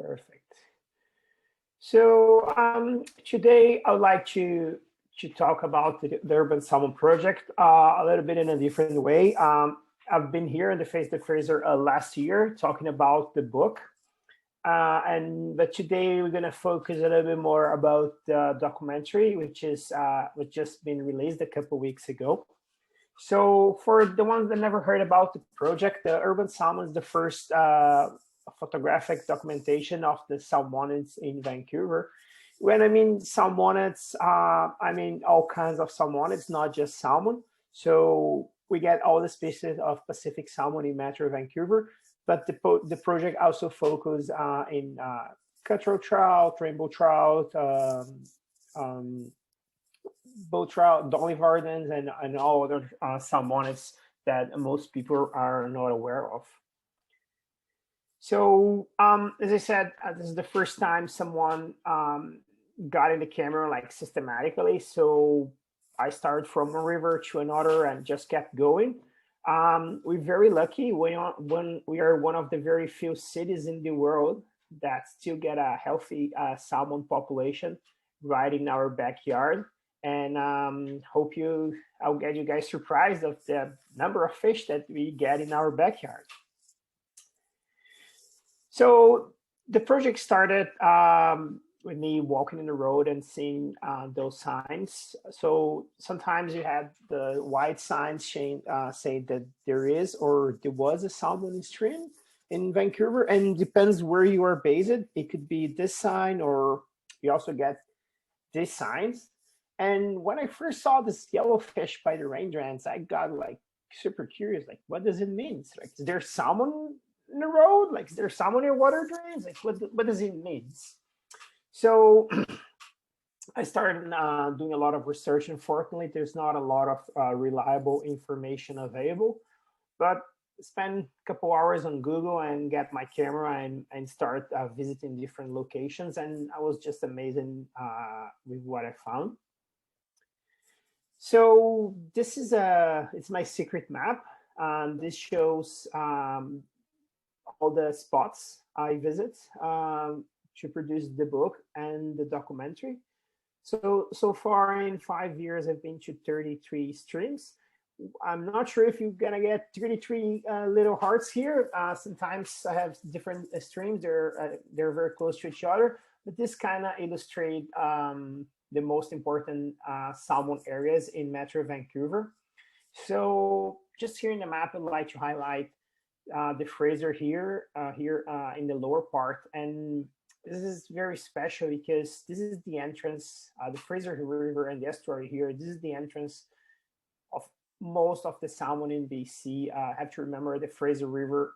Perfect. So today I would like to talk about the Urban Salmon project a little bit in a different way. I've been here in the Face the Fraser last year talking about the book, but today we're going to focus a little bit more about the documentary, which just been released a couple weeks ago. So for the ones that never heard about the project, the Urban Salmon is the first photographic documentation of the salmonids in Vancouver. When I mean salmonids, I mean all kinds of salmonids, not just salmon. So we get all the species of Pacific salmon in Metro Vancouver, but the project also focuses in cutthroat trout, rainbow trout, bow trout, dolly vardens, and all other salmonids that most people are not aware of. So, as I said, this is the first time someone got in the camera like systematically. So I started from a river to another and just kept going. We're very lucky when we are one of the very few cities in the world that still get a healthy salmon population right in our backyard. And I'll get you guys surprised of the number of fish that we get in our backyard. So the project started with me walking in the road and seeing those signs. So sometimes you had the white signs say that there is or there was a salmon stream in Vancouver, and it depends where you are based. It could be this sign, or you also get these signs. And when I first saw this yellowfish by the rain drains, I got like super curious. Like, what does it mean? It's like, is there salmon in the road? Like, is there salmon in water drains? Like, what does it mean? So I started doing a lot of research. Unfortunately, there's not a lot of reliable information available, but spend a couple hours on Google and get my camera and start visiting different locations. And I was just amazed with what I found. So this is it's my secret map. This shows all the spots I visit to produce the book and the documentary. So far in 5 years, I've been to 33 streams. I'm not sure if you're gonna get 33 little hearts here. Sometimes I have different streams. They're very close to each other, but this kind of illustrate the most important salmon areas in Metro Vancouver. So just here in the map, I'd like to highlight the Fraser here in the lower part. And this is very special because this is the entrance, the Fraser River and the estuary here. This is the entrance of most of the salmon in BC. Have to remember the Fraser River,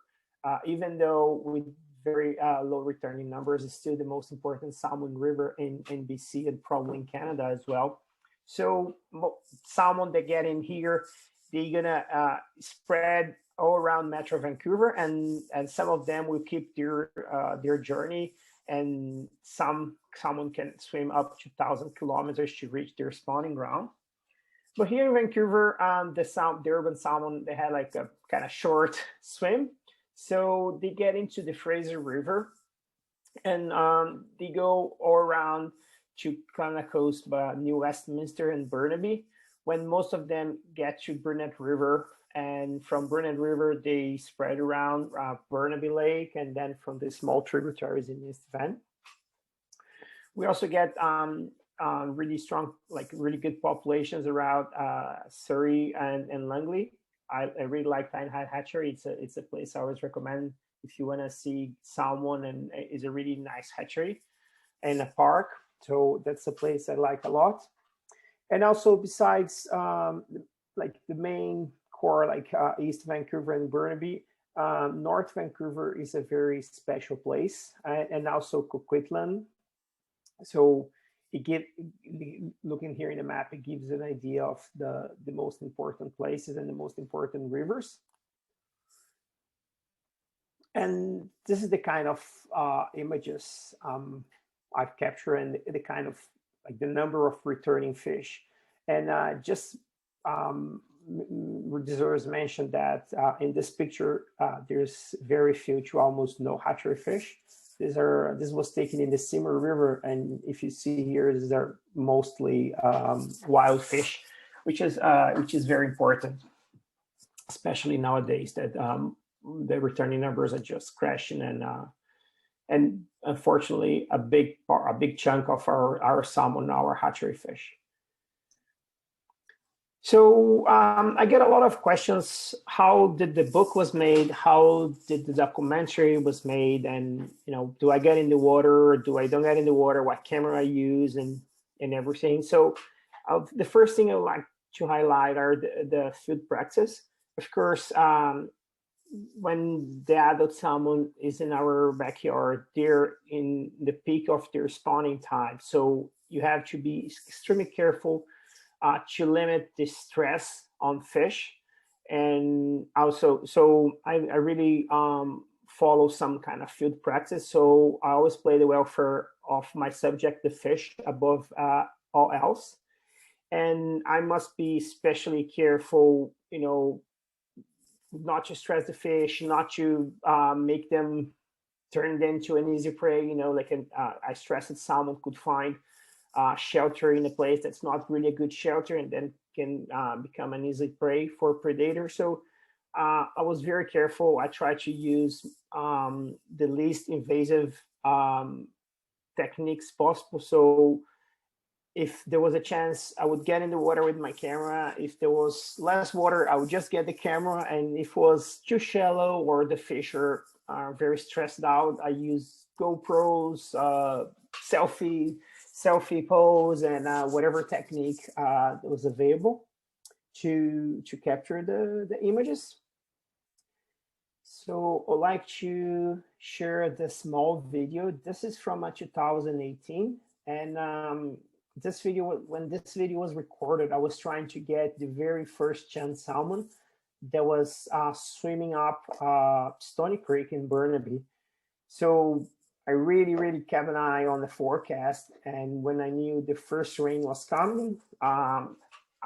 even though with very low returning numbers, is still the most important salmon river in BC and probably in Canada as well. So salmon that get in here, they're gonna spread all around Metro Vancouver, and some of them will keep their journey, and some salmon can swim up to 1,000 kilometers to reach their spawning ground. But here in Vancouver, the urban salmon, they had like a kind of short swim. So they get into the Fraser River, and they go all around to kind of coast by New Westminster and Burnaby, when most of them get to Burnett River. And from Burnett River, they spread around Burnaby Lake, and then from the small tributaries in East Van. We also get really strong, like really good populations around Surrey and Langley. I really like Pine Hat Hatchery. It's a place I always recommend if you want to see salmon, and it's a really nice hatchery and a park. So that's a place I like a lot. And also besides like the main core, like East Vancouver and Burnaby, North Vancouver is a very special place, and also Coquitlam. So looking here in the map, it gives an idea of the most important places and the most important rivers. And this is the kind of images I've captured, and the kind of like the number of returning fish. And just deserves mention that in this picture, there's very few to almost no hatchery fish. This was taken in the Salmon River, and if you see here, these are mostly wild fish, which is very important, especially nowadays that the returning numbers are just crashing, and unfortunately a big chunk of our salmon, our hatchery fish. So I get a lot of questions. How did the book was made? How did the documentary was made? And do I get in the water? Do I don't get in the water? What camera I use and everything. So the first thing I would like to highlight are the field practice. Of course, when the adult salmon is in our backyard, they're in the peak of their spawning time. So you have to be extremely careful to limit the stress on fish. And also, so I really follow some kind of field practice. So I always play the welfare of my subject, the fish, above all else. And I must be especially careful, not to stress the fish, not to make them turn into an easy prey. Like I stressed salmon could find shelter in a place that's not really a good shelter, and then can become an easy prey for predators. So I was very careful. I tried to use the least invasive techniques possible. So if there was a chance, I would get in the water with my camera. If there was less water, I would just get the camera. And if it was too shallow or the fish are very stressed out, I use GoPros, selfie pose, and whatever technique that was available to capture the images. So I'd like to share the small video. This is from 2018, and this video, when this video was recorded, I was trying to get the very first chance salmon that was swimming up Stony Creek in Burnaby. So I really kept an eye on the forecast, and when I knew the first rain was coming, I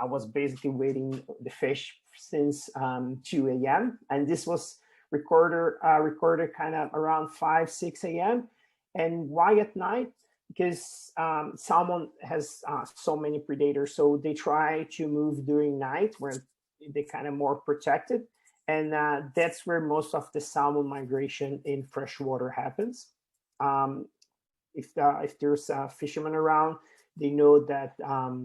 was basically waiting the fish since 2 a.m. and this was recorded kind of around 5-6 a.m. And why at night? Because salmon has so many predators, so they try to move during night where they're kind of more protected, and that's where most of the salmon migration in freshwater happens. If there's a fisherman around, they know that,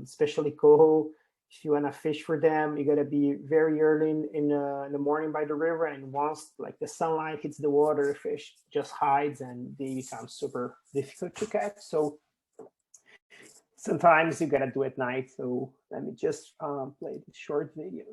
especially coho, if you want to fish for them, you got to be very early in the morning by the river, and once like the sunlight hits the water, the fish just hides and they become super difficult to catch. So sometimes you got to do it at night. So let me just play this short video.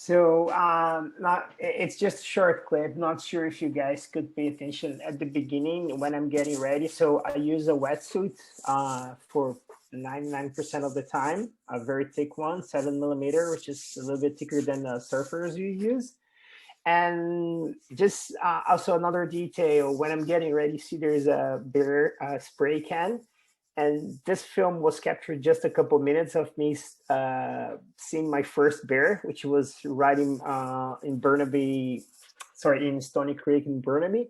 So it's just a short clip. Not sure if you guys could pay attention at the beginning when I'm getting ready. So I use a wetsuit for 99% of the time, a very thick one, 7mm, which is a little bit thicker than the surfers you use. And just also another detail, when I'm getting ready, see there's a bear spray can. And this film was captured just a couple minutes of me seeing my first bear, which was riding in Burnaby, sorry, in Stony Creek in Burnaby.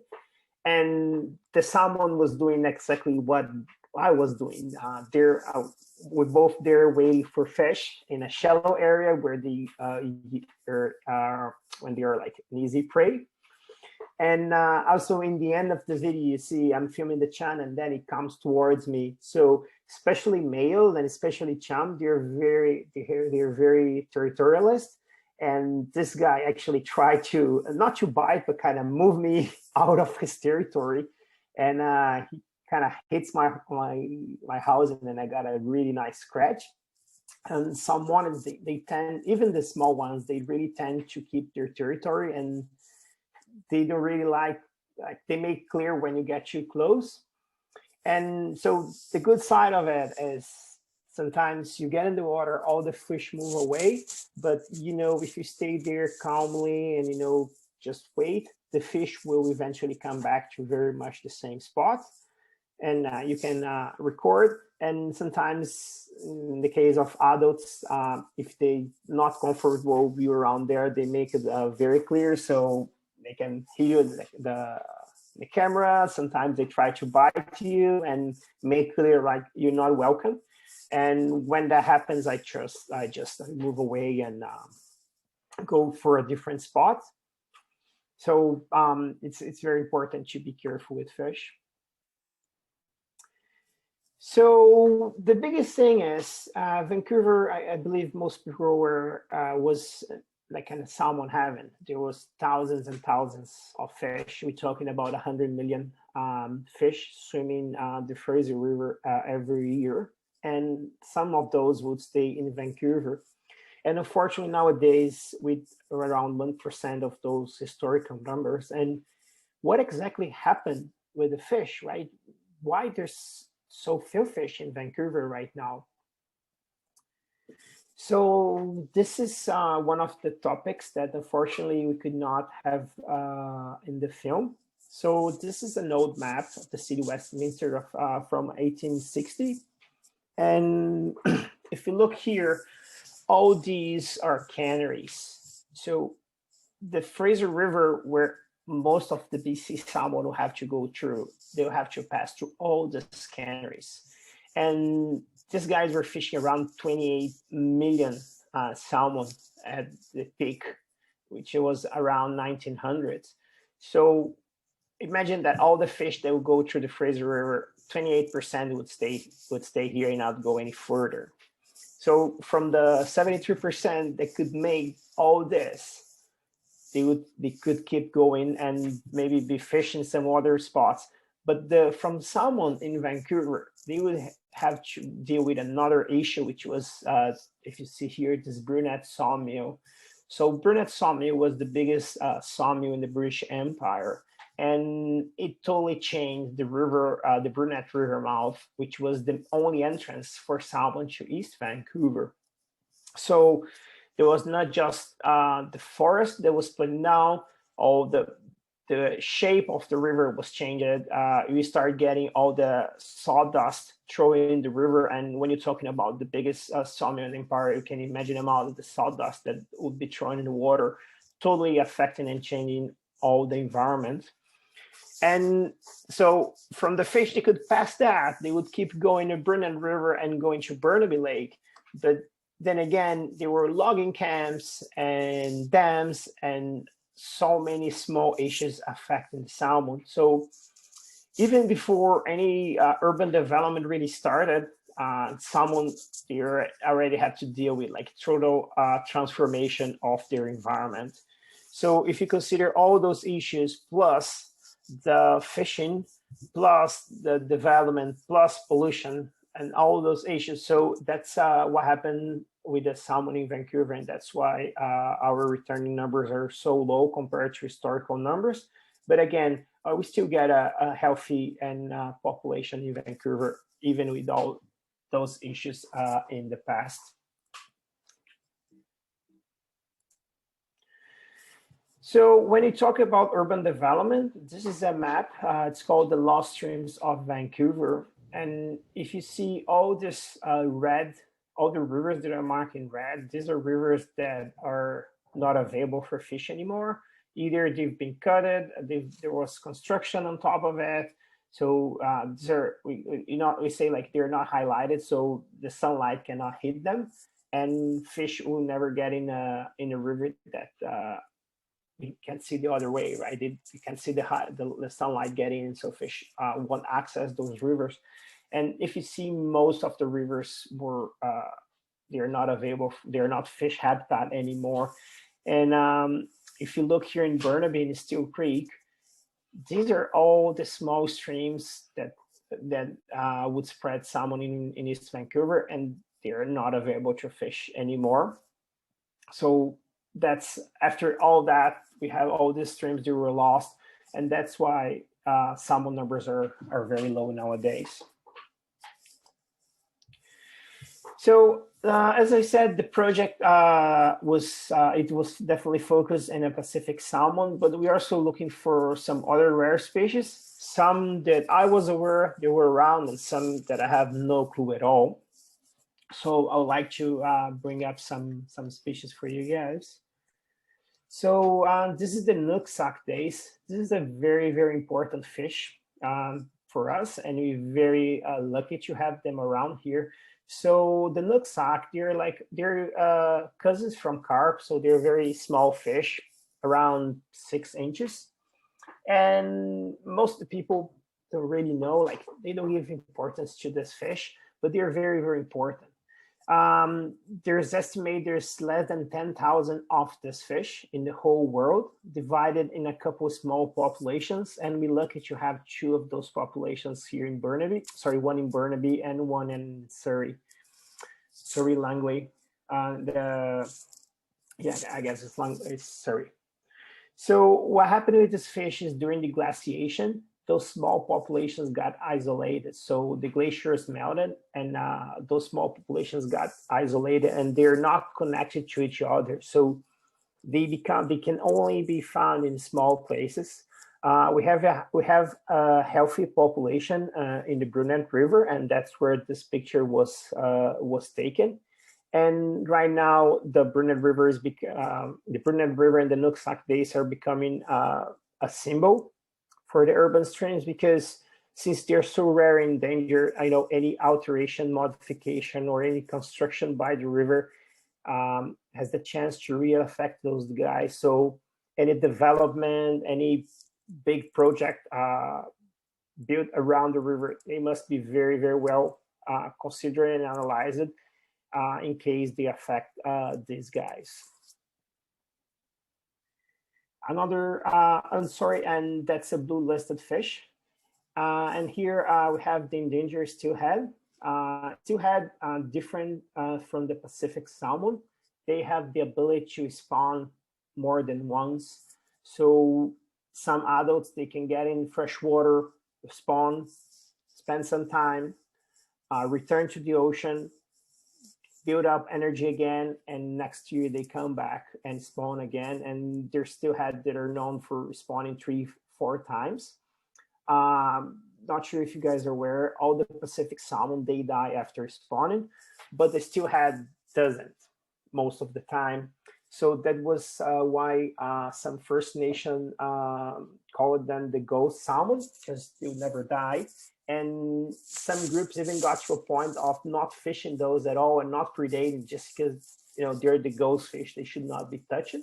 And the salmon was doing exactly what I was doing. We're both there waiting for fish in a shallow area where when they are like an easy prey. And also in the end of the video, you see I'm filming the chan, and then it comes towards me. So especially male and especially cham, they're very territorialist, And this guy actually tried to, not to bite, but kind of move me out of his territory. And he kind of hits my house, and then I got a really nice scratch. And some ones, they tend, even the small ones, they really tend to keep their territory, and they don't really like they make clear when you get too close. And so the good side of it is sometimes you get in the water, all the fish move away, but if you stay there calmly and just wait, the fish will eventually come back to very much the same spot, and you can record. And sometimes in the case of adults, if they not comfortable be around there, they make it very clear, so they can hear the camera. Sometimes they try to bite you and make clear like you're not welcome. And when that happens, I just move away and go for a different spot. So it's very important to be careful with fish. So the biggest thing is Vancouver. I believe most people was like kind of salmon heaven. There was thousands and thousands of fish. We're talking about 100 million fish swimming the Fraser River every year, and some of those would stay in Vancouver. And unfortunately, nowadays, with around 1% of those historical numbers, and what exactly happened with the fish, right? Why there's so few fish in Vancouver right now? So this is one of the topics that unfortunately we could not have in the film. So this is an old map of the city Westminster from 1860. And if you look here, all these are canneries. So the Fraser River, where most of the BC salmon will have to go through, they'll have to pass through all the canneries. And these guys were fishing around 28 million salmon at the peak, which was around 1900. So imagine that all the fish that would go through the Fraser River, 28% would stay here and not go any further. So from the 73% that could make all this, they could keep going and maybe be fishing some other spots. But from salmon in Vancouver, they would have to deal with another issue, which was, if you see here, this brunette sawmill. So brunette sawmill was the biggest sawmill in the British Empire, and it totally changed the river, the Brunette River mouth, which was the only entrance for salmon to East Vancouver. So there was not just the forest that was split down, all the shape of the river was changed. We started getting all the sawdust thrown in the river. And when you're talking about the biggest sawmill in the empire, you can imagine the amount of the sawdust that would be thrown in the water, totally affecting and changing all the environment. And so from the fish, they could pass that. They would keep going to Brunette River and going to Burnaby Lake. But then again, there were logging camps and dams and so many small issues affecting the salmon. So even before any urban development really started, salmon already had to deal with like total transformation of their environment. So if you consider all those issues, plus the fishing, plus the development, plus pollution, and all those issues, so that's what happened with the salmon in Vancouver, and that's why our returning numbers are so low compared to historical numbers. But again, we still get a healthy and population in Vancouver, even with all those issues in the past. So when you talk about urban development, this is a map. It's called the Lost Streams of Vancouver. And if you see all this red, all the rivers that are marked in red, these are rivers that are not available for fish anymore. Either they've been cutted, there was construction on top of it. So these are, we say like they're not highlighted, so the sunlight cannot hit them, and fish will never get in a river that you can see the other way, right? You can see the sunlight getting in, so fish won't access those rivers. And if you see, most of the rivers were they're not available, they're not fish habitat anymore. And if you look here in Burnaby in Steel Creek, these are all the small streams that would spread salmon in East Vancouver, and they're not available to fish anymore. So that's, after all that, we have all these streams that were lost, and that's why salmon numbers are very low nowadays. So as I said, the project was definitely focused in a Pacific salmon, but we're also looking for some other rare species, some that I was aware they were around, and some that I have no clue at all. So I would like to bring up some species for you guys. So this is the Nooksack dace. This is a very, very important fish for us, and we're very lucky to have them around here. So the Nooksack, they're cousins from carp, so they're very small fish, around 6 inches. And most of the people don't really know, like they don't give importance to this fish, but they're very, very important. There's estimated there's less than 10,000 of this fish in the whole world, divided in a couple of small populations, and we're lucky to have 2 of those populations here in Burnaby. Sorry, one in Burnaby and one in Surrey Langley. Yeah, I guess it's Surrey. So what happened with this fish is during the glaciation, those small populations got isolated. So the glaciers melted, and those small populations got isolated, and they're not connected to each other. So they can only be found in small places. We have a healthy population in the Brunette River, and that's where this picture was taken. And right now, the Brunette River and the Nooksack dace are becoming a symbol for the urban streams, because since they're so rare and endangered, I know any alteration, modification, or any construction by the river has the chance to really affect those guys. So any development, any big project built around the river, they must be very, very well considered and analyzed in case they affect these guys. Another, I'm sorry, and that's a blue listed fish. And here we have the endangered steelhead. Steelhead, different from the Pacific salmon. They have the ability to spawn more than once. So some adults, they can get in fresh water, spawn, spend some time, return to the ocean, build up energy again, and next year they come back and spawn again. And there's steelhead that are known for spawning 3-4 times. Not sure if you guys are aware, all the Pacific salmon, they die after spawning, but the steelhead doesn't most of the time. So that was why some First Nation called them the ghost salmon, because they'll never die. And some groups even got to a point of not fishing those at all and not predating, just because they're the ghost fish, they should not be touched.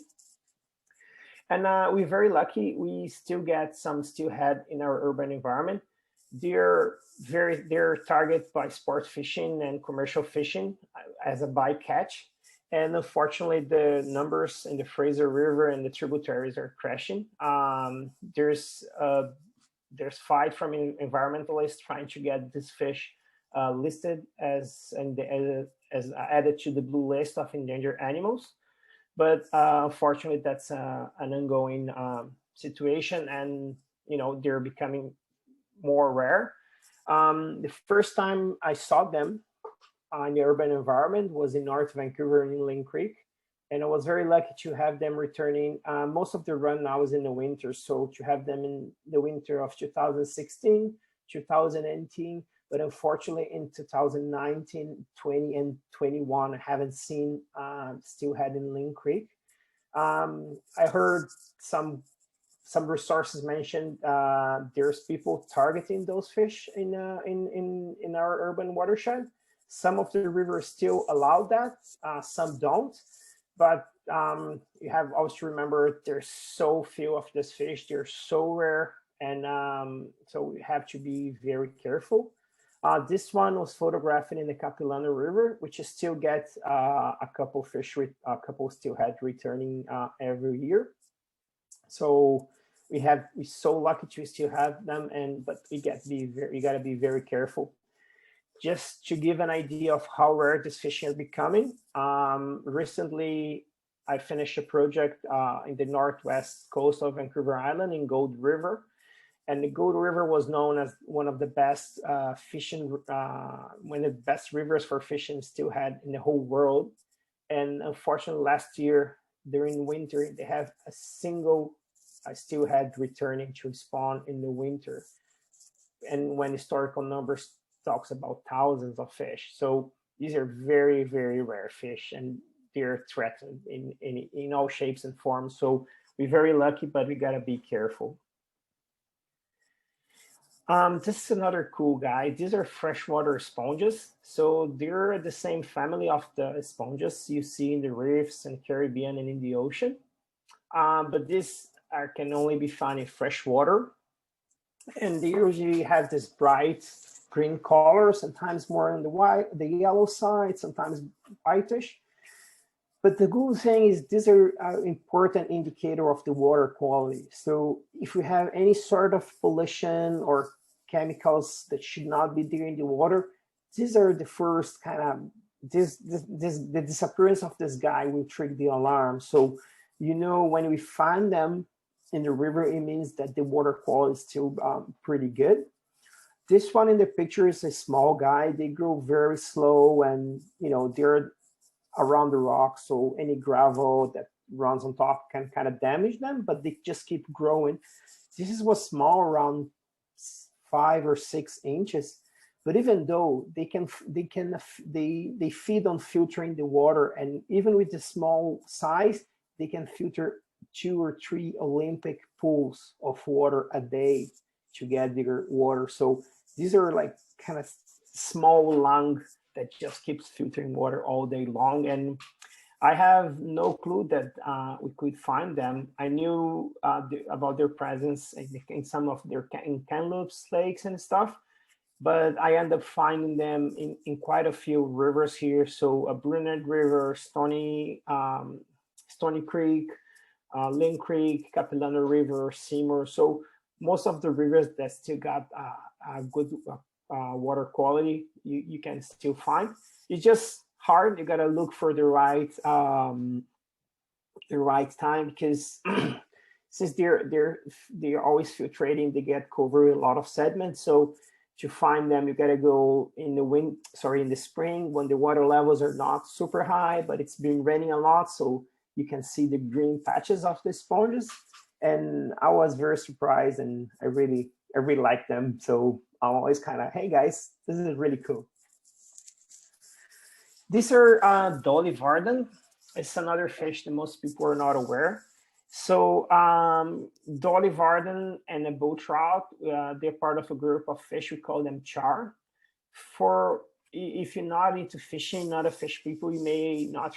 And we're very lucky, we still get some steelhead in our urban environment. They're targeted by sport fishing and commercial fishing as a bycatch. And unfortunately, the numbers in the Fraser River and the tributaries are crashing. There's fight from environmentalists trying to get this fish listed as added to the blue list of endangered animals. But unfortunately, that's an ongoing situation, and they're becoming more rare. The first time I saw them in the urban environment was in North Vancouver in Lynn Creek, and I was very lucky to have them returning. Most of the run now is in the winter, so to have them in the winter of 2016, 2018, but unfortunately in 2019, 20, and 21, I haven't seen steelhead in Lynn Creek. I heard some resources mentioned there's people targeting those fish in our urban watershed. Some of the rivers still allow that, some don't. But you have always to remember there's so few of this fish, they're so rare, and so we have to be very careful. This one was photographed in the Capilano River, which still gets a couple fish, a couple steelhead returning every year. So we're so lucky to still have them, but you got to be very careful. Just to give an idea of how rare this fishing is becoming, recently I finished a project in the northwest coast of Vancouver Island in Gold River. And the Gold River was known as one of the best one of the best rivers for fishing steelhead in the whole world. And unfortunately, last year during winter, they have a single steelhead returning to spawn in the winter. And when historical numbers talks about thousands of fish, so these are very, very rare fish, and they're threatened in all shapes and forms. So we're very lucky, but we gotta be careful. This is another cool guy. These are freshwater sponges. So they're the same family of the sponges you see in the reefs and Caribbean and in the ocean. But these can only be found in freshwater. And they usually have this bright green color, sometimes more on the yellow side, sometimes whitish. But the good thing is these are an important indicator of the water quality. So if we have any sort of pollution or chemicals that should not be there in the water, these are the first kind of, the disappearance of this guy will trigger the alarm. So, when we find them in the river, it means that the water quality is still pretty good. This one in the picture is a small guy. They grow very slow, and they're around the rocks, so any gravel that runs on top can kind of damage them, but they just keep growing. This was small, around 5 or 6 inches, but even though they feed on filtering the water, and even with the small size, they can filter 2 or 3 Olympic pools of water a day to get their water. So these are like kind of small lung that just keeps filtering water all day long. And I have no clue that we could find them. I knew about their presence in some of their Kamloops lakes and stuff, but I end up finding them in quite a few rivers here. So Brunette River, Stony Creek, Lynn Creek, Capilano River, Seymour. So most of the rivers that still got a good water quality, you can still find. It's just hard. You gotta look for the right time, because since they're always filtrating, they get covered with a lot of sediment. So to find them, you gotta go in the spring when the water levels are not super high, but it's been raining a lot, so you can see the green patches of the sponges. And I was very surprised, and I really like them. So I'm always kind of, hey guys, this is really cool. These are Dolly Varden. It's another fish that most people are not aware. So Dolly Varden and a bow trout, they're part of a group of fish. We call them char. If you're not into fishing, not a fish people, you may not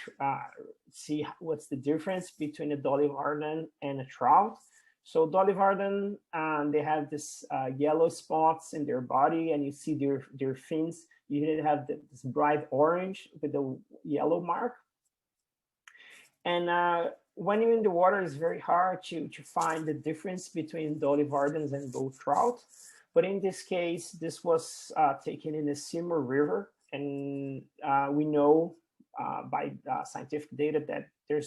see what's the difference between a Dolly Varden and a trout. So Dolly Varden, they have this yellow spots in their body, and you see their fins. You have this bright orange with the yellow mark. And when you're in the water, it's very hard to find the difference between Dolly Vardens and bow trout. But in this case, this was taken in the Seymour River, and we know by scientific data that there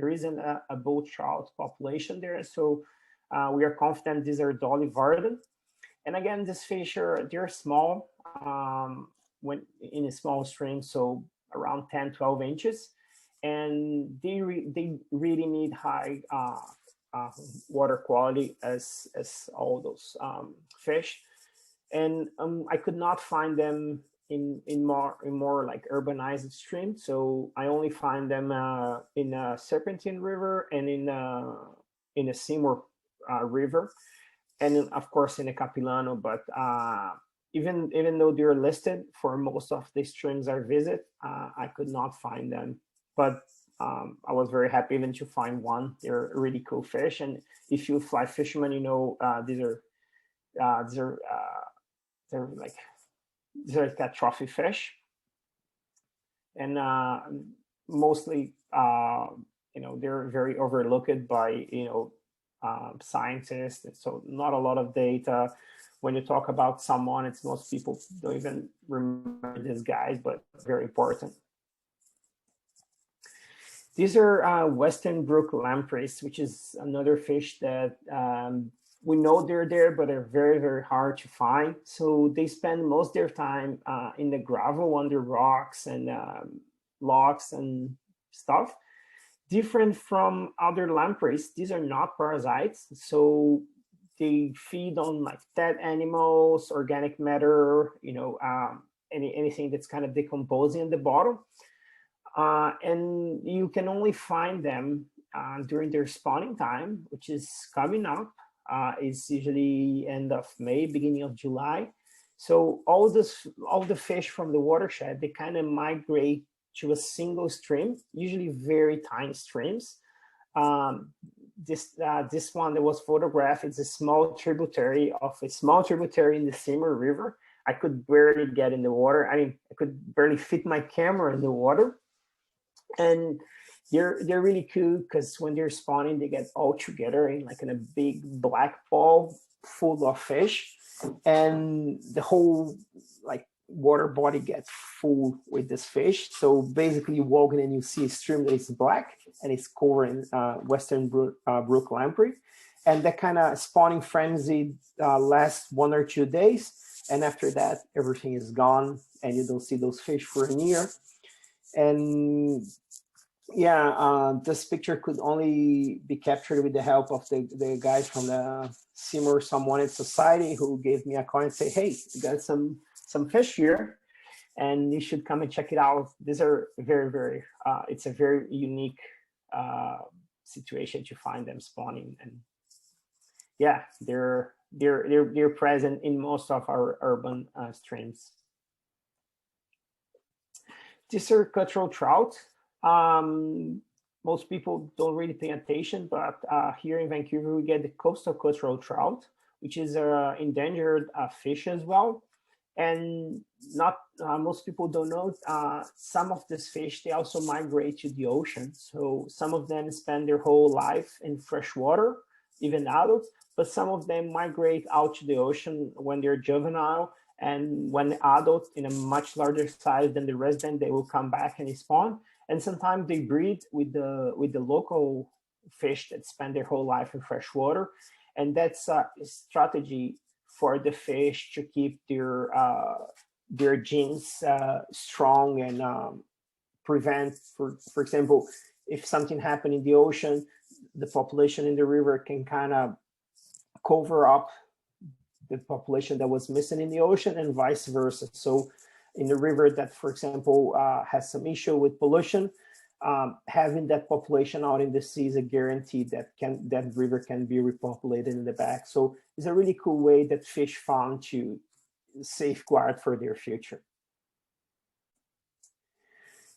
isn't a bow trout population there. So we are confident these are Dolly Varden. And again, these fish they're small when in a small stream, so around 10, 12 inches. And they really need high water quality as all those fish. And I could not find them in more like urbanized streams. So I only find them in a Serpentine River and in a Seymour River, and of course in a Capilano. But even though they're listed for most of the streams I visit, I could not find them. But I was very happy even to find one. They're a really cool fish, and if you fly fishermen, these are they're like These are like a trophy fish, and mostly, they're very overlooked by, scientists, and so not a lot of data. When you talk about salmon, it's most people don't even remember these guys, but very important. These are Western brook lampreys, which is another fish that we know they're there, but they're very, very hard to find. So they spend most of their time in the gravel under rocks and logs and stuff. Different from other lampreys, these are not parasites. So they feed on like dead animals, organic matter, anything that's kind of decomposing in the bottom. And you can only find them during their spawning time, which is coming up. It's usually end of May, beginning of July. So all the fish from the watershed, they kind of migrate to a single stream, usually very tiny streams. This one that was photographed, it's a small tributary in the Salmon River. I could barely get in the water. I mean, I could barely fit my camera in the water. And they're really cool because when they're spawning, they get all together in a big black ball full of fish, and the whole water body gets full with this fish. So basically, you walk in and you see a stream that is black and it's covering Western brook lamprey, and that kind of spawning frenzy lasts 1 or 2 days, and after that, everything is gone, and you don't see those fish for a year. And this picture could only be captured with the help of the guys from the Seymour Salmoniid Society, who gave me a call and say, hey, you got some fish here and you should come and check it out. These are very, very, it's a very unique situation to find them spawning. And yeah, they're present in most of our urban streams. These are cutthroat trout. Most people don't really pay attention, but here in Vancouver, we get the coastal cutthroat trout, which is an endangered fish as well. And not most people don't know, some of these fish, they also migrate to the ocean. So some of them spend their whole life in fresh water, even adults, but some of them migrate out to the ocean when they're juvenile. And when adult in a much larger size than the resident, they will come back and spawn. And sometimes they breed with the local fish that spend their whole life in fresh water. And that's a strategy for the fish to keep their genes strong and prevent, for example, if something happened in the ocean, the population in the river can kind of cover up the population that was missing in the ocean, and vice versa. So in the river that, for example, has some issue with pollution, having that population out in the sea is a guarantee that river can be repopulated in the back. So it's a really cool way that fish found to safeguard for their future.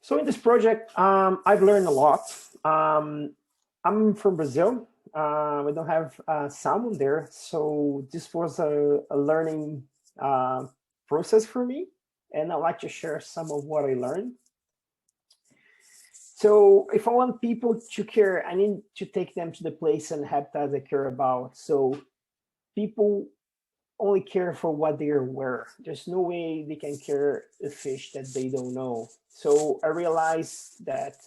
So in this project, I've learned a lot. I'm from Brazil. We don't have salmon there, so this was a learning process for me, and I'd like to share some of what I learned. So if I want people to care, I need to take them to the place and habitats they care about. So people only care for what they are aware. There's no way they can care a fish that they don't know. So I realized that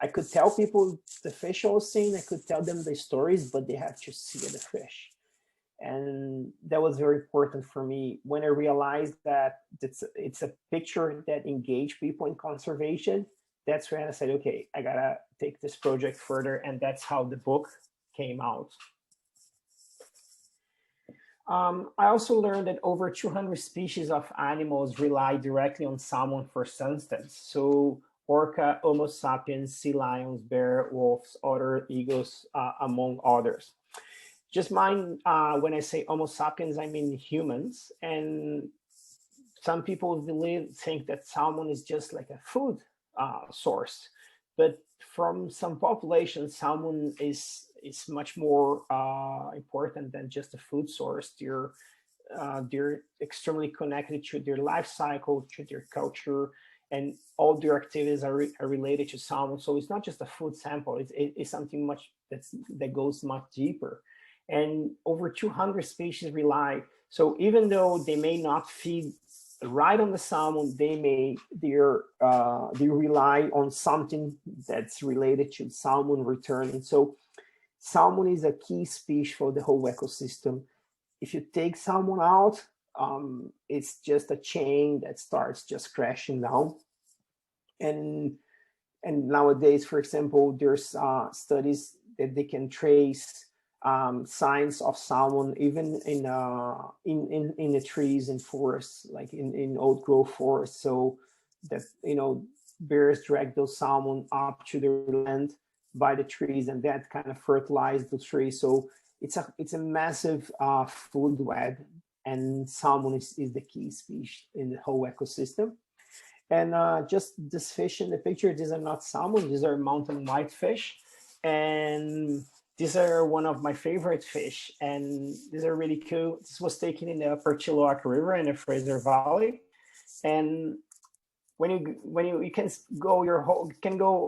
I could tell people the fish I was seeing, I could tell them the stories, but they have to see the fish. And that was very important for me when I realized that it's a picture that engaged people in conservation. That's when I said, okay, I gotta take this project further. And that's how the book came out. I also learned that over 200 species of animals rely directly on salmon for subsistence. So orca, Homo sapiens, sea lions, bear, wolves, otter, eagles, among others. Just mind, when I say Homo sapiens, I mean humans. And some people think that salmon is just like a food source. But from some populations, salmon is much more important than just a food source. they're extremely connected to their life cycle, to their culture, and all their activities are related to salmon. So it's not just a food sample, it's something much that goes much deeper. And over 200 species rely. So even though they may not feed right on the salmon, they rely on something that's related to salmon returning. So salmon is a key species for the whole ecosystem. If you take salmon out, it's just a chain that starts just crashing down. And nowadays, for example, there's studies that they can trace signs of salmon even in the trees and forests, like in old growth forests. So that, you know, bears drag those salmon up to their land by the trees, and that kind of fertilizes the trees. So it's a massive food web, and salmon is the key species in the whole ecosystem. And just this fish in the picture, these are not salmon, these are mountain whitefish. And these are one of my favorite fish, and these are really cool. This was taken in the Upper Chilliwack River in the Fraser Valley. And when you can go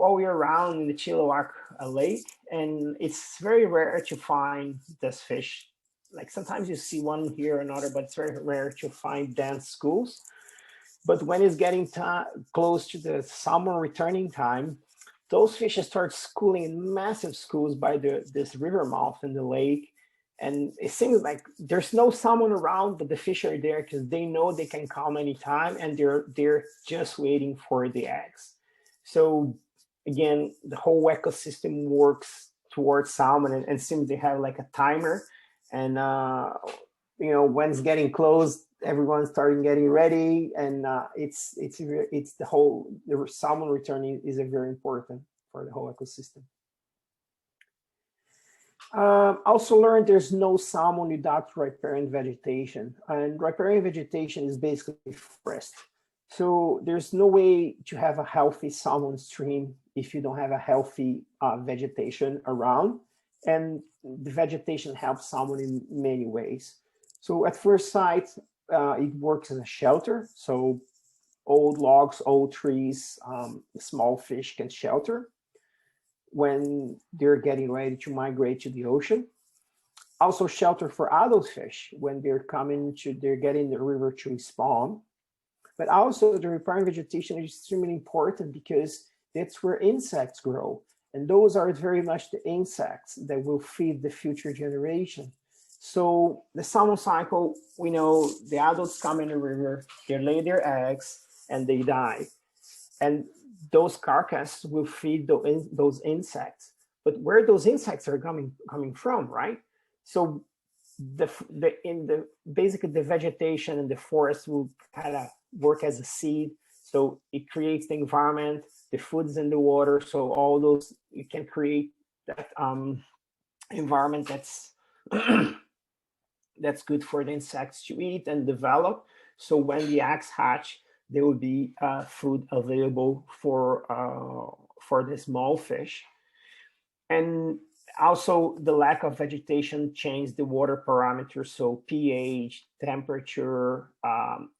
all year round in the Chilliwack Lake, and it's very rare to find this fish. Like sometimes you see one here or another, but it's very rare to find dense schools. But when it's getting close to the salmon returning time, those fish start schooling in massive schools by this river mouth in the lake. And it seems like there's no salmon around, but the fish are there because they know they can come anytime, and they're just waiting for the eggs. So again, the whole ecosystem works towards salmon, and seems they have like a timer. And you know, when it's getting close, everyone's starting getting ready, and it's the salmon returning is a very important for the whole ecosystem. Also learned there's no salmon without riparian vegetation, and riparian vegetation is basically forest. So there's no way to have a healthy salmon stream if you don't have a healthy vegetation around, and the vegetation helps salmon in many ways. So at first sight, it works as a shelter. So old logs, old trees, small fish can shelter when they're getting ready to migrate to the ocean. Also shelter for adult fish when they're getting the river to spawn. But also the riparian vegetation is extremely important because that's where insects grow. And those are very much the insects that will feed the future generation. So the salmon cycle, we know the adults come in the river, they lay their eggs, and they die. And those carcasses will feed those insects. But where those insects are coming from, right? So basically the vegetation in the forest will kind of work as a seed. So it creates the environment, the food's in the water. So all those, you can create that environment that's that's good for the insects to eat and develop. So when the eggs hatch, there will be food available for the small fish. And also the lack of vegetation changed the water parameters, so pH, temperature.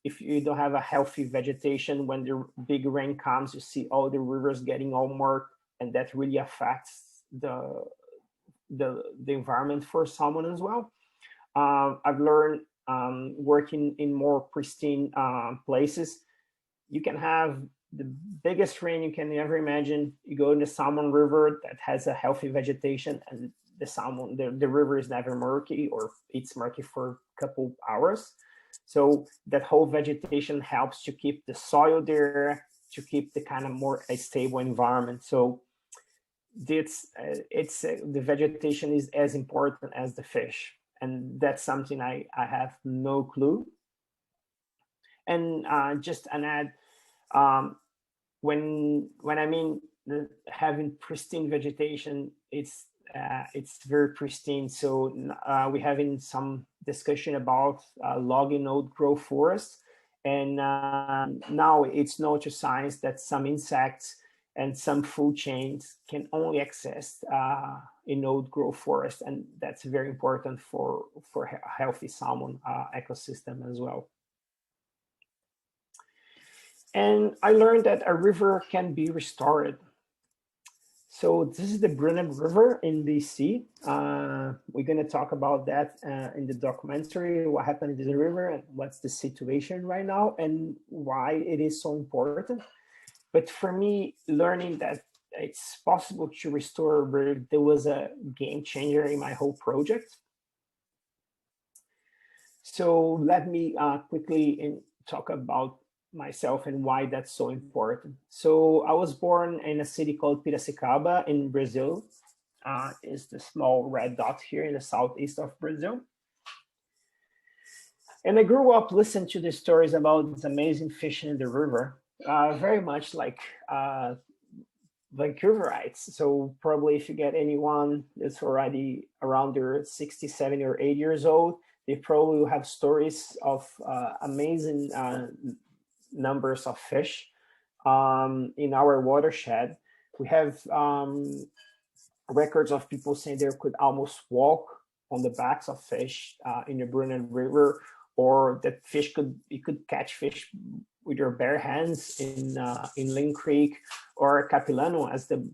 If you don't have a healthy vegetation, when the big rain comes, you see all the rivers getting all murked, and that really affects the environment for salmon as well. I've learned working in more pristine places, you can have the biggest rain you can ever imagine. You go in the Salmon River that has a healthy vegetation, and the river is never murky, or it's murky for a couple hours. So that whole vegetation helps to keep the soil there, to keep the kind of more a stable environment. So the vegetation is as important as the fish, and that's something I have no clue. And just an ad, when I mean having pristine vegetation, it's very pristine. So we having some discussion about logging old growth forests, and now it's known to science that some insects and some food chains can only access in old growth forest, and that's very important for a healthy salmon ecosystem as well. And I learned that a river can be restored. So this is the Brunel River in BC. We're going to talk about that in the documentary, what happened in the river and what's the situation right now and why it is so important. But for me, learning that it's possible to restore a river, there was a game changer in my whole project. So let me quickly talk about myself and why that's so important. So I was born in a city called Piracicaba in Brazil. It's the small red dot here in the southeast of Brazil. And I grew up listening to the stories about this amazing fishing in the river, very much like Vancouverites. So probably if you get anyone that's already around their 60, 70 or 80 years old, they probably will have stories of amazing numbers of fish in our watershed. We have records of people saying they could almost walk on the backs of fish in the Brunel River, or that you could catch fish with your bare hands in Lynn Creek or Capilano as the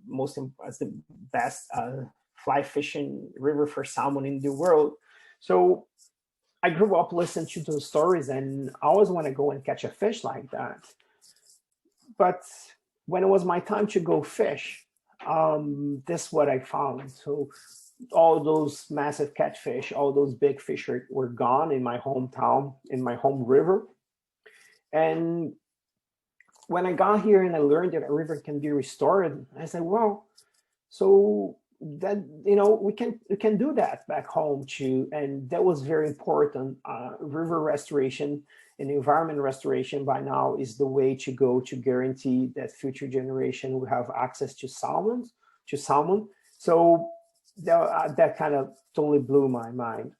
best fly fishing river for salmon in the world. So I grew up listening to those stories and I always want to go and catch a fish like that. But when it was my time to go fish, this is what I found. So all those massive catfish, all those big fish were gone in my hometown, in my home river. And when I got here and I learned that a river can be restored, I said, well, so that, we can do that back home too. And that was very important. River restoration and environment restoration by now is the way to go to guarantee that future generation will have access to salmon. So that kind of totally blew my mind.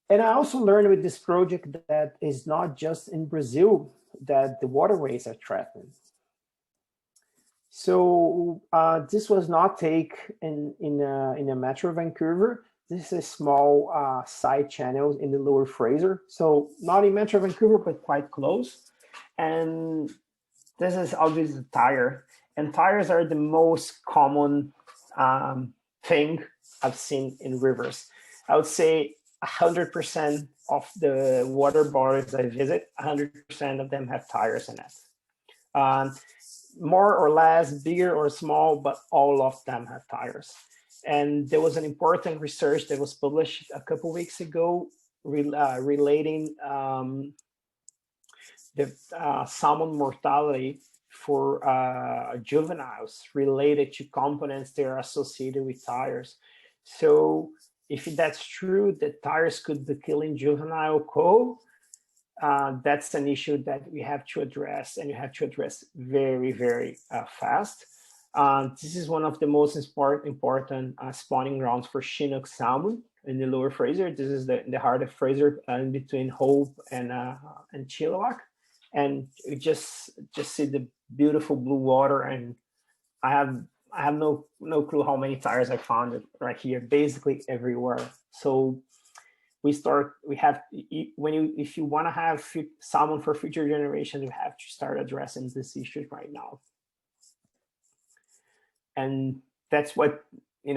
And I also learned with this project that it's not just in Brazil that the waterways are threatened. So this was not taken in a Metro Vancouver. This is a small side channel in the Lower Fraser. So not in Metro Vancouver, but quite close. And this is obviously a tire. And tires are the most common thing I've seen in rivers. I would say 100% of the water bodies I visit, 100% of them have tires in it. More or less, bigger or small, but all of them have tires. And there was an important research that was published a couple of weeks ago relating the salmon mortality for juveniles related to components that are associated with tires. So if that's true, that tires could be killing juvenile coho, that's an issue that we have to address, and you have to address very, very fast. This is one of the most important spawning grounds for Chinook salmon in the Lower Fraser. This is the heart of Fraser, in between Hope and Chilliwack, and you just see the beautiful blue water. And I have no clue how many tires I found right here, basically everywhere. So if you want to have salmon for future generations, you have to start addressing this issue right now. And that's what we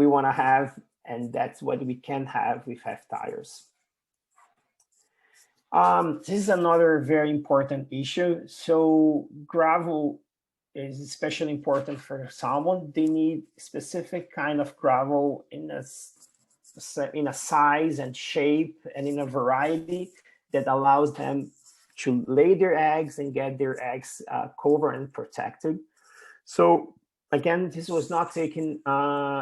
want to have, and that's what we can have with half tires. This is another very important issue. So gravel is especially important for salmon. They need specific kind of gravel in a size and shape and in a variety that allows them to lay their eggs and get their eggs covered and protected. So again, this was not taken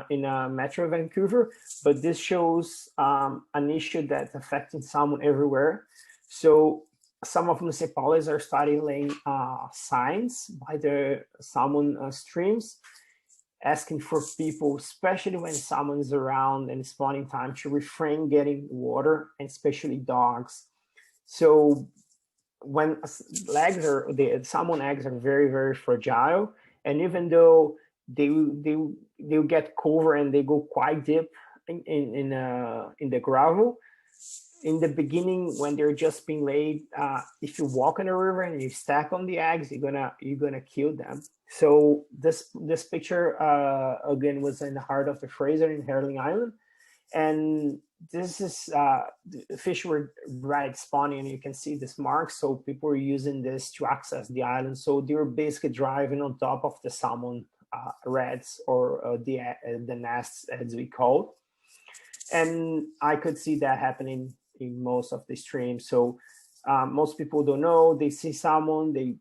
in Metro Vancouver, but this shows an issue that's affecting salmon everywhere. So some of municipalities are starting laying signs by the salmon streams, asking for people, especially when salmon is around and spawning time, to refrain getting water, and especially dogs. So when the salmon eggs are very, very fragile, and even though they get covered and they go quite deep in the gravel, in the beginning when they're just being laid, if you walk in the river and you stack on the eggs, you're gonna kill them. So this picture again was in the heart of the Fraser in Herling Island, and this is the fish were right spawning, and you can see this mark. So people were using this to access the island. So they were basically driving on top of the salmon redds, or the nests as we call. And I could see that happening in most of the streams. So most people don't know. They see salmon, they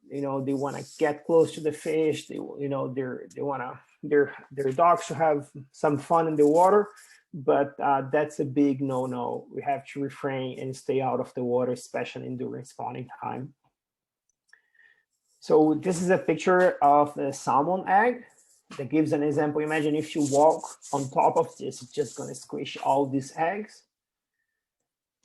want to get close to the fish. They want their dogs to have some fun in the water, but that's a big no-no. We have to refrain and stay out of the water, especially during spawning time. So this is a picture of the salmon egg that gives an example. Imagine if you walk on top of this, it's just going to squish all these eggs.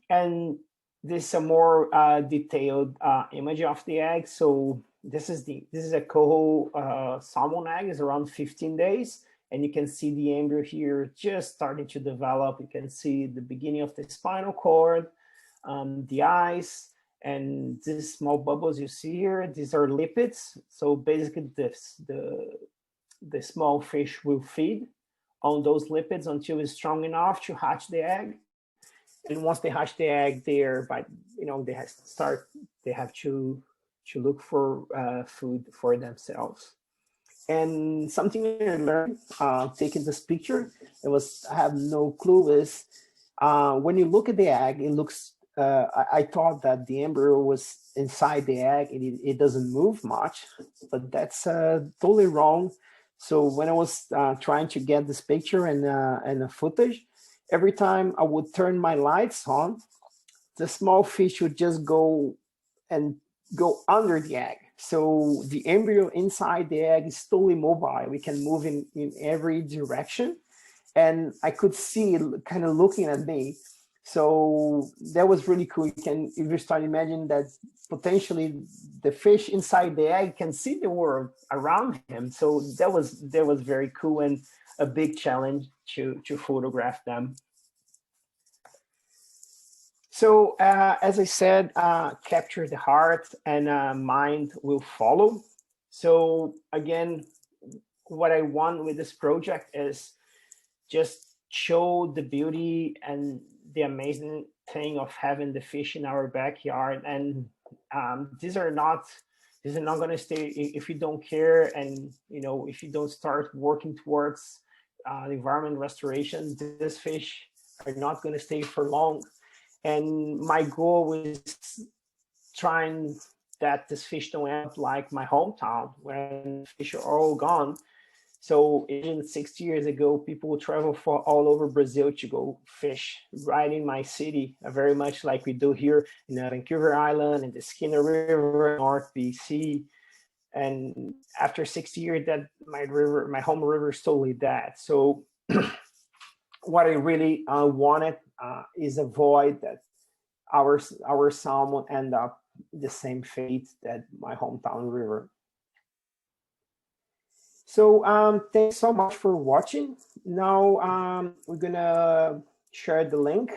And this is a more detailed image of the egg. So this is a coho salmon egg. It's around 15 days. And you can see the embryo here just starting to develop. You can see the beginning of the spinal cord, the eyes, and these small bubbles you see here, these are lipids. So basically the small fish will feed on those lipids until it's strong enough to hatch the egg. And once they hatch the egg, they have to look for food for themselves. And something I learned taking this picture, I have no clue, is when you look at the egg, it looks, I thought that the embryo was inside the egg and it doesn't move much, but that's totally wrong. So when I was trying to get this picture and the footage, every time I would turn my lights on, the small fish would just go under the egg. So the embryo inside the egg is totally mobile. We can move in every direction. And I could see it kind of looking at me. So that was really cool. If you start imagining that potentially the fish inside the egg can see the world around him. So that was very cool and a big challenge to photograph them. So as I said, capture the heart and mind will follow. So again, what I want with this project is just show the beauty and the amazing thing of having the fish in our backyard. And these are not going to stay if you don't care, and if you don't start working towards environment restoration. These fish are not going to stay for long. And my goal is trying that this fish don't end up like my hometown when fish are all gone. So even 60 years ago, people would travel for all over Brazil to go fish right in my city, very much like we do here in Vancouver Island and the Skinner River, North BC. And after 60 years, that my home river is totally dead. So what I really wanted is avoid that our salmon end up the same fate that my hometown river. So thanks so much for watching. Now we're gonna share the link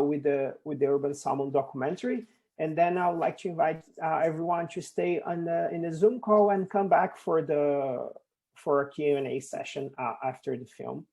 with the urban salmon documentary, and then I'd like to invite everyone to stay in the Zoom call and come back for a Q&A session after the film.